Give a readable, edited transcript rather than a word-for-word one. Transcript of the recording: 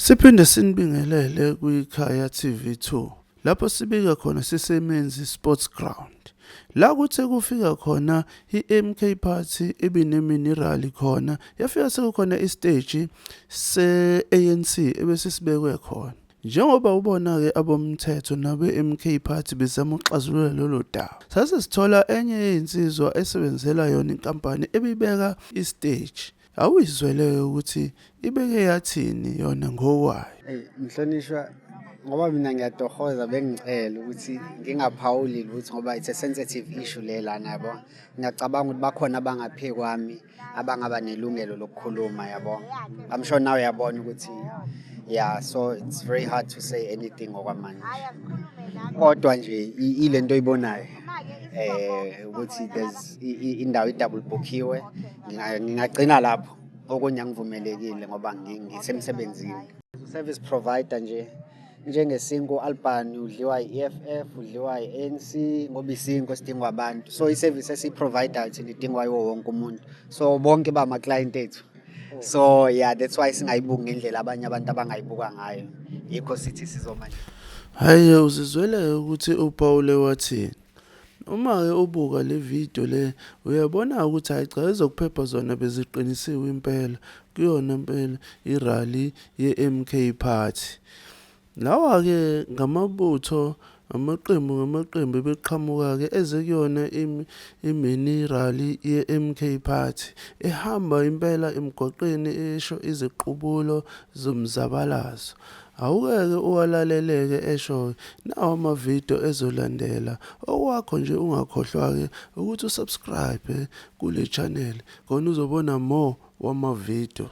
Siphinde sinibingelele kwiKhaya TV2 lapho sibika khona sisemenzi Sports Ground. La kuthe kufika khona iMK Party ebineMinerali khona yafika sekukhona istage se-ANC ebese sibekwe khona. Njengoba ubona ke abomthetho nabe MK Party bezama ukuxazulula lolo daba. Sase sithola enye yezinsizwa esebenzela yona inkampani ebibeka istage. Awuyizwele ukuthi ibeke yathini yona ngokwayo. Mhlonishwa ngoba mina ngiyatohoza bengicela ukuthi ngingaphawuli ukuthi ngoba it's a sensitive issue lana yabo. Ngiyacabanga ukuthi bakhona abangaphi kwami abangaba nelungelo lokukhuluma yabo. I'm sure now uyabona ukuthi so it's very hard to say anything ngokwamanje. Kodwa nje ilento oyibonayo ukuthi there's indawo idouble bookiwe ngingagcina lapho okunye angivumelekile ngoba ngisemsebenzini. Service provider nje njenge-Sinko Albany udliwa i-EFF udliwa i-ANC ngoba iSinko sidingwa abantu, so i-service esiyi-provider thina idingwa yiwo wonke umuntu, so bonke bama-client ethu. So that's why singayibuki ngendlela abanye abantu abangayibuka ngayo, yikho sithi sizomanje. Hayi uzizwele ukuthi uPaul wathini. Uma ke ubuka le video le uyabona ukuthi hayi cha ezokuphepha zona beziqinisiwe impela kuyona impela irally ye-MK Party. Lawa ke ngamabutho amaqembu beqhamuka ke ezekuyona iMinerali ye-MK Party ehamba impela emgwaqeni esho iziqubulo zomzabalazo. Awukeke uwalaleleke esho nawo amavideo ezolandela. Okwakho nje ungakhohlwa ke ukuthi usubscribe kule channel khona uzobona more wamavideo.